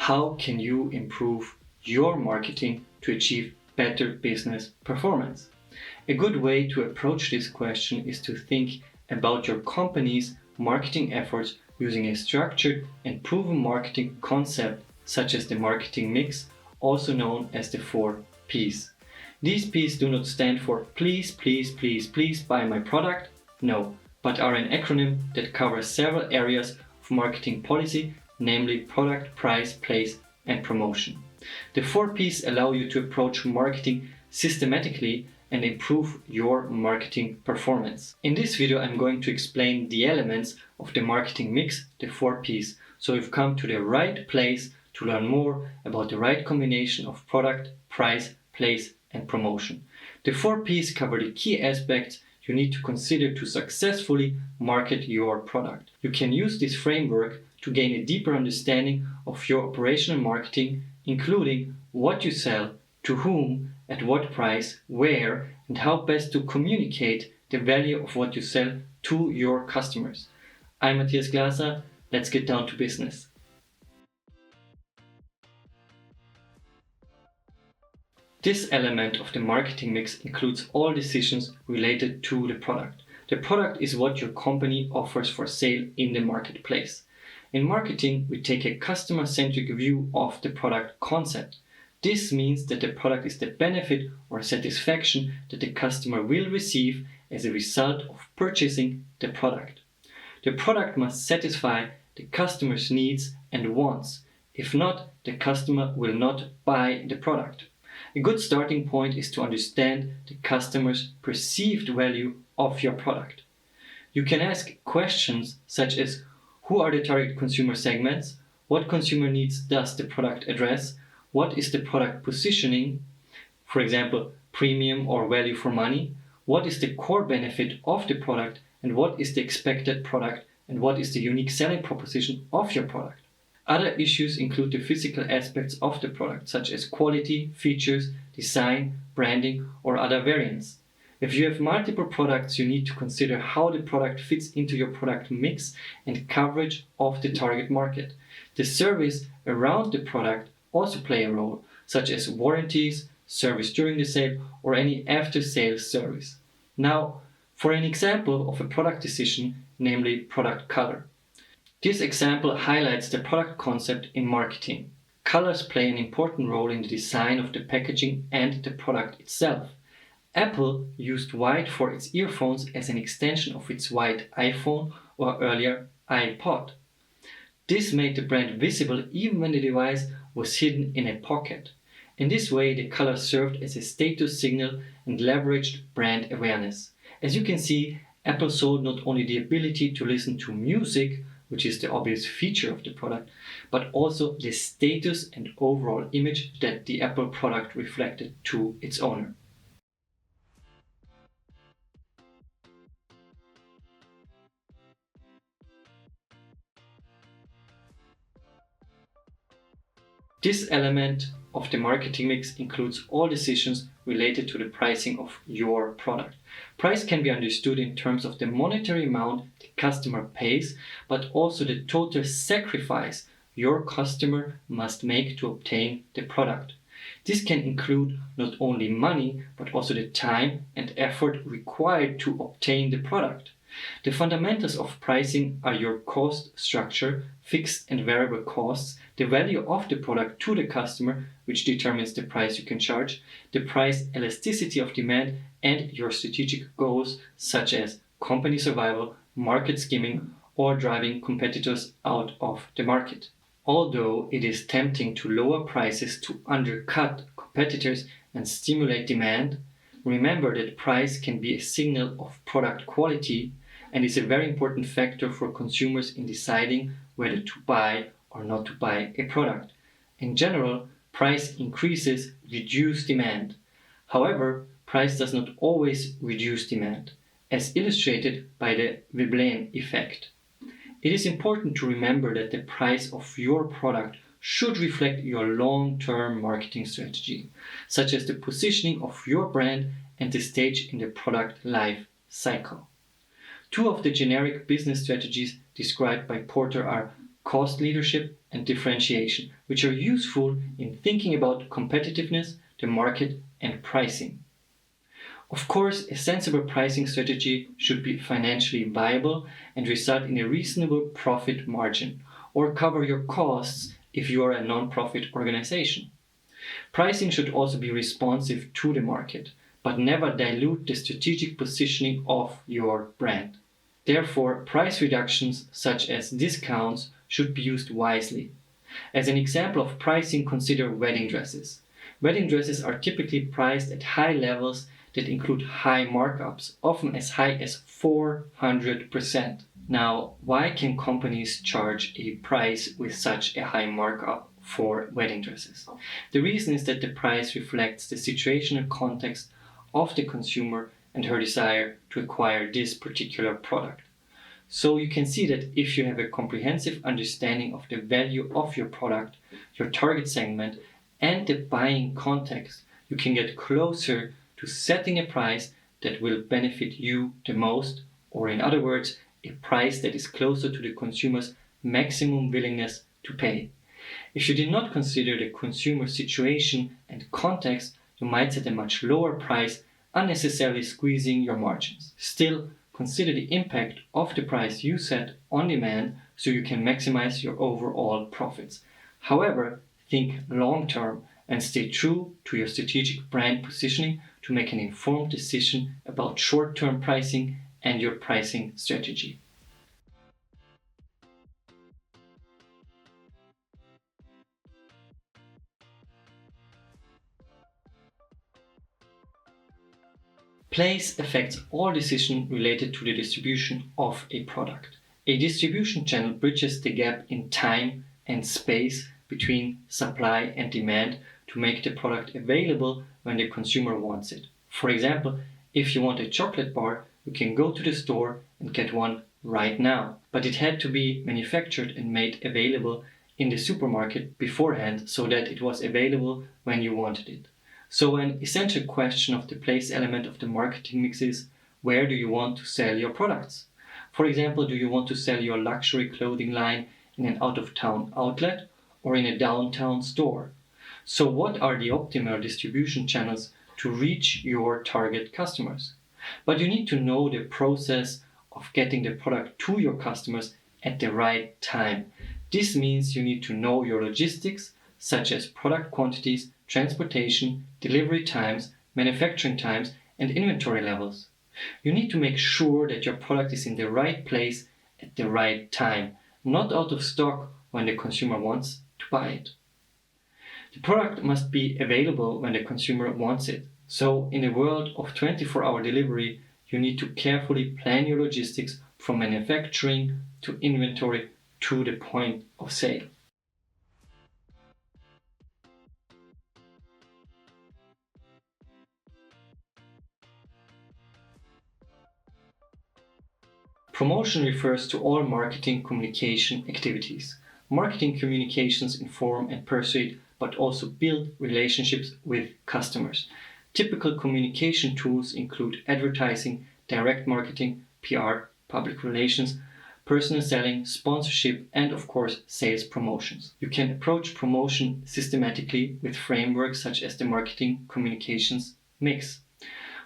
How can you improve your marketing to achieve better business performance? A good way to approach this question is to think about your company's marketing efforts using a structured and proven marketing concept such as the marketing mix, also known as the 4 Ps. These Ps do not stand for please, please, please, please buy my product, no, but are an acronym that covers several areas of marketing policy, namely product, price, place, and promotion. The 4 Ps allow you to approach marketing systematically and improve your marketing performance. In this video, I'm going to explain the elements of the marketing mix, the 4 Ps. So you've come to the right place to learn more about the right combination of product, price, place, and promotion. The 4 Ps cover the key aspects you need to consider to successfully market your product. You can use this framework to gain a deeper understanding of your operational marketing, including what you sell, to whom, at what price, where, and how best to communicate the value of what you sell to your customers. I'm Matthias Glaser. Let's get down to business. This element of the marketing mix includes all decisions related to the product. The product is what your company offers for sale in the marketplace. In marketing, we take a customer-centric view of the product concept. This means that the product is the benefit or satisfaction that the customer will receive as a result of purchasing the product. The product must satisfy the customer's needs and wants. If not, the customer will not buy the product. A good starting point is to understand the customer's perceived value of your product. You can ask questions such as, who are the target consumer segments? What consumer needs does the product address? What is the product positioning? For example, premium or value for money? What is the core benefit of the product? And what is the expected product? And what is the unique selling proposition of your product? Other issues include the physical aspects of the product, such as quality, features, design, branding, or other variants. If you have multiple products, you need to consider how the product fits into your product mix and coverage of the target market. The service around the product also play a role, such as warranties, service during the sale, or any after-sales service. Now, for an example of a product decision, namely product color. This example highlights the product concept in marketing. Colors play an important role in the design of the packaging and the product itself. Apple used white for its earphones as an extension of its white iPhone or earlier iPod. This made the brand visible even when the device was hidden in a pocket. In this way, the color served as a status signal and leveraged brand awareness. As you can see, Apple sold not only the ability to listen to music, which is the obvious feature of the product, but also the status and overall image that the Apple product reflected to its owner. This element of the marketing mix includes all decisions related to the pricing of your product. Price can be understood in terms of the monetary amount the customer pays, but also the total sacrifice your customer must make to obtain the product. This can include not only money, but also the time and effort required to obtain the product. The fundamentals of pricing are your cost structure, fixed and variable costs, the value of the product to the customer, which determines the price you can charge, the price elasticity of demand, and your strategic goals such as company survival, market skimming, or driving competitors out of the market. Although it is tempting to lower prices to undercut competitors and stimulate demand, remember that price can be a signal of product quality and is a very important factor for consumers in deciding whether to buy or not to buy a product. In general, price increases reduce demand. However, price does not always reduce demand, as illustrated by the Veblen effect. It is important to remember that the price of your product should reflect your long-term marketing strategy, such as the positioning of your brand and the stage in the product life cycle. Two of the generic business strategies described by Porter are cost leadership and differentiation, which are useful in thinking about competitiveness, the market, and pricing. Of course, a sensible pricing strategy should be financially viable and result in a reasonable profit margin, or cover your costs if you are a non-profit organization. Pricing should also be responsive to the market, but never dilute the strategic positioning of your brand. Therefore, price reductions such as discounts should be used wisely. As an example of pricing, consider wedding dresses. Wedding dresses are typically priced at high levels that include high markups, often as high as 400%. Now, why can companies charge a price with such a high markup for wedding dresses? The reason is that the price reflects the situational context of the consumer and her desire to acquire this particular product. So you can see that if you have a comprehensive understanding of the value of your product, your target segment, and the buying context, you can get closer to setting a price that will benefit you the most, or in other words, a price that is closer to the consumer's maximum willingness to pay. If you did not consider the consumer situation and context, you might set a much lower price, unnecessarily squeezing your margins. Still, consider the impact of the price you set on demand so you can maximize your overall profits. However, think long term and stay true to your strategic brand positioning to make an informed decision about short-term pricing and your pricing strategy. Place affects all decisions related to the distribution of a product. A distribution channel bridges the gap in time and space between supply and demand to make the product available when the consumer wants it. For example, if you want a chocolate bar, you can go to the store and get one right now. But it had to be manufactured and made available in the supermarket beforehand so that it was available when you wanted it. So an essential question of the place element of the marketing mix is, where do you want to sell your products? For example, do you want to sell your luxury clothing line in an out-of-town outlet or in a downtown store? So what are the optimal distribution channels to reach your target customers? But you need to know the process of getting the product to your customers at the right time. This means you need to know your logistics, such as product quantities, transportation, delivery times, manufacturing times, and inventory levels. You need to make sure that your product is in the right place at the right time, not out of stock when the consumer wants to buy it. The product must be available when the consumer wants it. So, in a world of 24-hour delivery, you need to carefully plan your logistics from manufacturing to inventory to the point of sale. Promotion refers to all marketing communication activities. Marketing communications inform and persuade, but also build relationships with customers. Typical communication tools include advertising, direct marketing, PR, public relations, personal selling, sponsorship, and of course, sales promotions. You can approach promotion systematically with frameworks such as the marketing communications mix.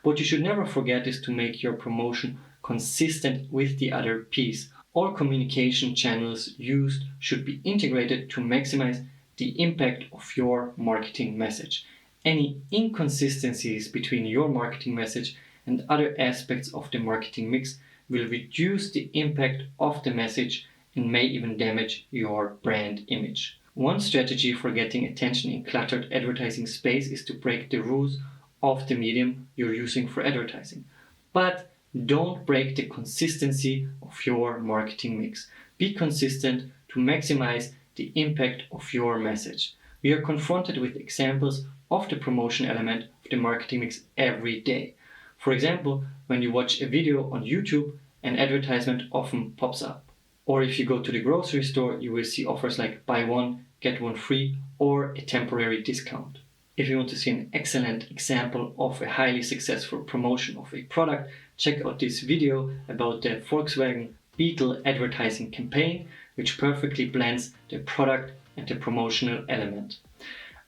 What you should never forget is to make your promotion consistent with the other piece. All communication channels used should be integrated to maximize the impact of your marketing message. Any inconsistencies between your marketing message and other aspects of the marketing mix will reduce the impact of the message and may even damage your brand image. One strategy for getting attention in cluttered advertising space is to break the rules of the medium you're using for advertising. But don't break the consistency of your marketing mix. Be consistent to maximize the impact of your message. We are confronted with examples of the promotion element of the marketing mix every day. For example, when you watch a video on YouTube, an advertisement often pops up. Or if you go to the grocery store, you will see offers like buy one, get one free, or a temporary discount. If you want to see an excellent example of a highly successful promotion of a product, check out this video about the Volkswagen Beetle advertising campaign. which perfectly blends the product and the promotional element.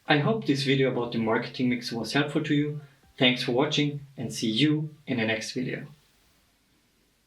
I hope this video about the marketing mix was helpful to you. Thanks for watching and see you in the next video.